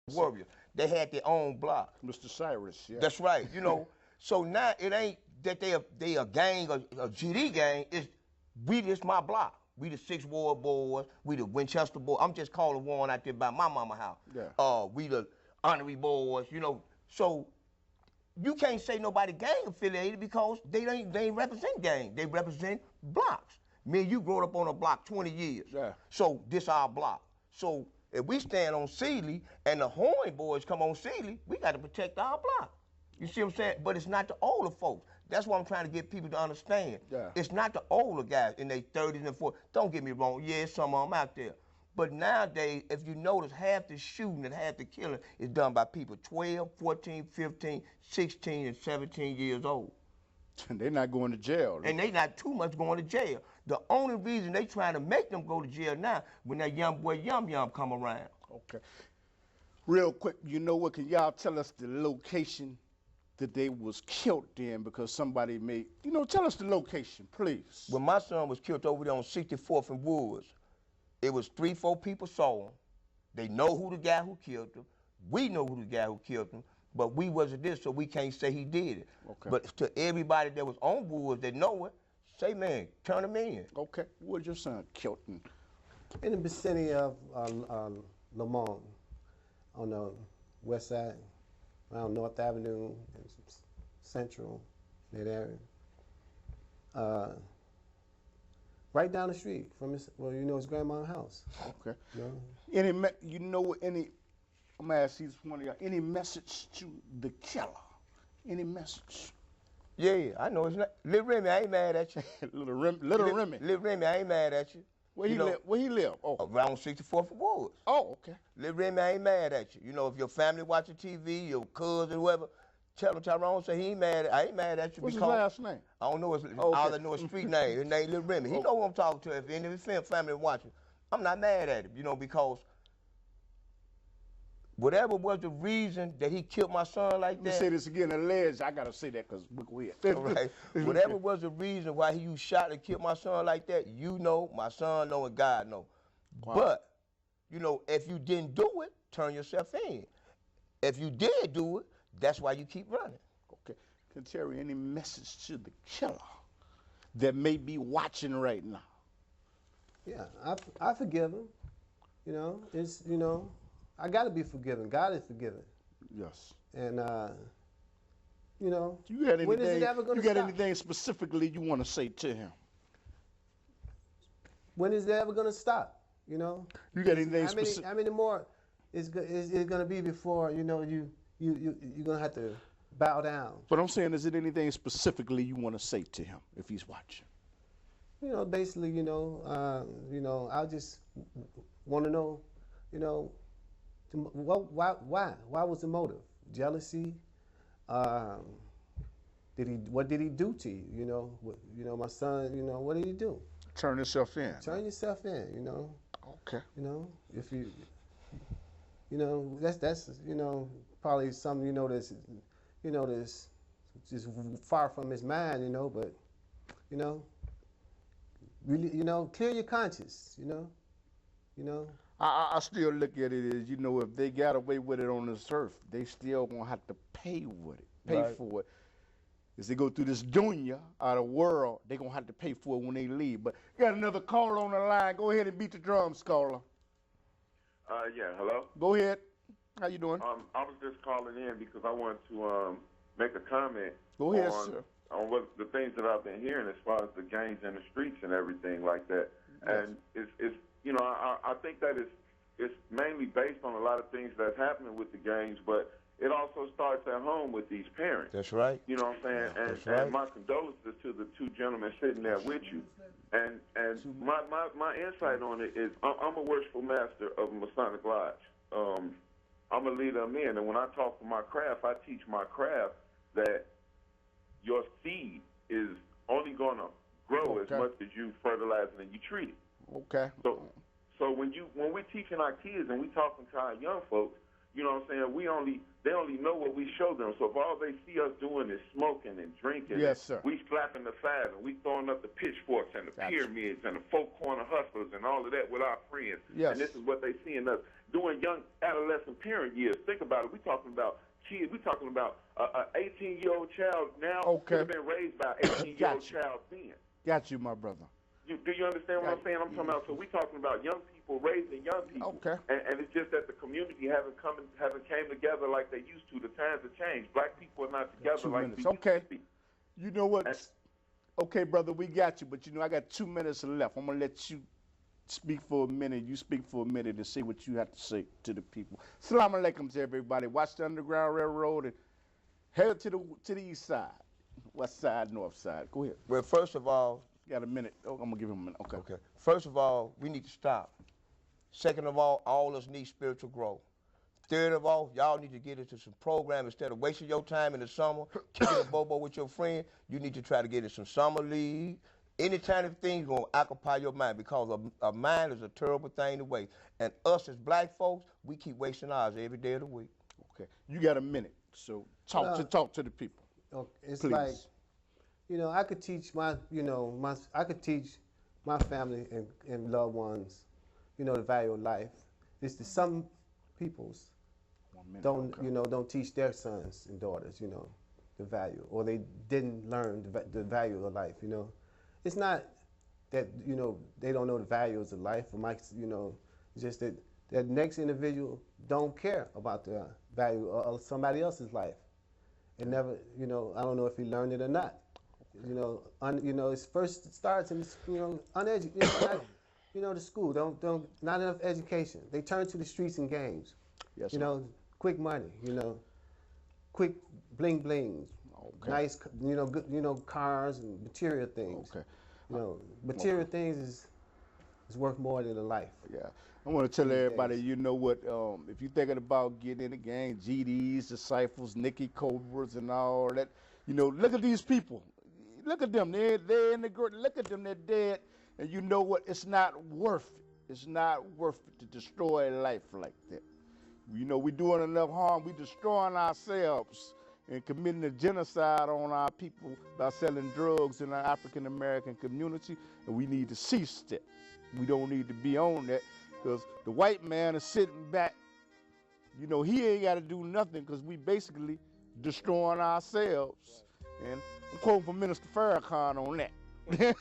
Warrior. They had their own block. Mr. Cyrus, yeah. That's right. You know, so now it ain't that they a gang, a GD gang. It's we just my block. We the 6 Ward boys. We the Winchester boys. I'm just calling one out there by my mama house. Yeah. We the honorary boys. You know, so you can't say nobody gang affiliated because they ain't represent gang. They represent blocks. Me and you growing up on a block 20 years. Yeah. So this our block. So if we stand on Sealy and the Horn boys come on Sealy, we got to protect our block. You see what I'm saying? But it's not the older folks. That's what I'm trying to get people to understand. Yeah. It's not the older guys in their 30s and 40s. Don't get me wrong. Yeah, some of them out there. But nowadays, if you notice, half the shooting and half the killing is done by people 12, 14, 15, 16, and 17 years old. They're not going to jail. And they not too much going to jail. The only reason they trying to make them go to jail now when that young boy Yum Yum come around. Okay. Real quick, you know what? Can y'all tell us the location that they was killed in? Because somebody made, you know, tell us the location, please. When my son was killed over there on 64th and Woods, it was 3, 4 people saw him. They know who the guy who killed him. We know who the guy who killed him. But we wasn't there, so we can't say he did it. Okay. But to everybody that was on Woods that know it, say, man, turn him in. Okay. Where's your son killed in? In the vicinity of Lamont, on the west side, around North Avenue and Central, that area. Right down the street from his, well, you know, his grandma's house. Okay. You know? I'm gonna ask you one of y'all, any message to the killer? Any message? Yeah, I know it's not. Little Remy, I ain't mad at you. Little Remy. Little Remy, I ain't mad at you. Where he live? Where he live? Oh. Around 64th and Woods. Oh, okay. Little Remy, I ain't mad at you. You know, if your family watching TV, your cousin, whoever, tell him Tyrone say he ain't mad. I ain't mad at you. What's because his last name? I don't know his. Okay. All I know his street name. His name Little Remy. He know who I'm talking to. If any of his family watching, I'm not mad at him. You know, because whatever was the reason that he killed my son like that. Let me say this again, alleged. I gotta say that because we're right. Whatever was the reason why you shot and killed my son like that, you know, my son know, and God know. Wow. But, you know, if you didn't do it, turn yourself in. If you did do it, that's why you keep running. Okay. Can Terry, any message to the killer that may be watching right now? Yeah, I forgive him. You know, it's, you know, I got to be forgiven. God is forgiven. Yes. And, you know, You got anything, when is it ever going to stop? anything specifically you want to say to him? When is it ever going to stop? You know? You got anything specific? How many more is going to be before, you know, you're going to have to bow down? But I'm saying, is it anything specifically you want to say to him if he's watching? You know, basically, you know, I just want to know, you know, why was the motive? Jealousy? What did he do to you? You know, my son. You know, what did he do? Turn yourself in. Turn yourself in. You know. Okay. You know, if you know, that's you know, probably something, you know, that's just far from his mind. You know, but you know, really, you know, clear your conscience. You know. I still look at it as, you know, if they got away with it on this earth, they still gonna have to pay with it, Right. for it. As they go through this dunya out of the world, they gonna have to pay for it when they leave. But you got another caller on the line. Go ahead and beat the drums, caller. Yeah, hello? Go ahead. How you doing? I was just calling in because I wanted to make a comment Go ahead, sir. on what the things that I've been hearing as far as the gangs in the streets and everything like that. Yes. And it's you know, I think that it's mainly based on a lot of things that's happening with the gangs, but it also starts at home with these parents. That's right. You know what I'm saying? That's right. And my condolences to the 2 gentlemen sitting there with you. And my insight on it is I'm a worshipful master of a Masonic Lodge. I'm a leader of men, and when I talk for my craft, I teach my craft that your seed is only going to grow as much as you fertilize it and you treat it. Okay. So when we're teaching our kids and we talking to our young folks, You know what I'm saying? They only know what we show them. So if all they see us doing is smoking and drinking, Yes, sir. we slapping the flag and we throwing up the pitchforks and the pyramids and the folk corner hustlers and all of that with our friends. Yes. And this is what they seeing us doing young adolescent parent years. Think about it. We talking about kids. We talking about an 18-year-old child now could have been raised by an 18-year-old child then. Got you, my brother. Do you understand what I'm saying? I'm talking about, so we talking about young people raising young people. Okay. And it's just that the community haven't came together like they used to. The times have changed. Black people are not together 2 like minutes. we Okay. used to be. You know what? Okay, brother, we got you, but you know, I got 2 minutes left. I'm gonna let you speak for a minute. You speak for a minute and say what you have to say to the people. Salam alaikum to everybody. Watch the Underground Railroad and head to the east side, west side, north side. Go ahead. Well, first of all, Got a minute. Oh, I'm gonna give him a minute. Okay. okay. First of all, we need to stop. Second of all of us need spiritual growth. Third of all, y'all need to get into some program instead of wasting your time in the summer, kicking a bobo with your friend. You need to try to get in some summer league. Any kind of thing gonna occupy your mind, because a mind is a terrible thing to waste. And us as black folks, we keep wasting ours every day of the week. Okay. You got a minute. So talk to the people. Okay, it's Please. like, I could teach my family and loved ones, the value of life. It's that some peoples 1 minute. don't, Okay. don't teach their sons and daughters, the value, or they didn't learn the value of life. It's not that they don't know the values of life, or it's just that that next individual don't care about the value of somebody else's life. It never, I don't know if he learned it or not. It first starts in uneducated. The school not enough education. They turn to the streets and games. Yes, Quick money. Quick bling bling. Okay. Nice, good, cars and material things. Okay. Material things is worth more than a life. Yeah. I want to tell everybody, you know what, if you're thinking about getting in the gang, GDs, Disciples, Nicky Cobras, and all that, look at these people. Look at them. They're in the group. Look at them. They're dead. And you know what? It's not worth it. It's not worth it to destroy life like that. We're doing enough harm. We're destroying ourselves and committing a genocide on our people by selling drugs in our African-American community, and we need to cease that. We don't need to be on that, because the white man is sitting back. He ain't got to do nothing, because we basically destroying ourselves. And I'm quoting from Minister Farrakhan on that.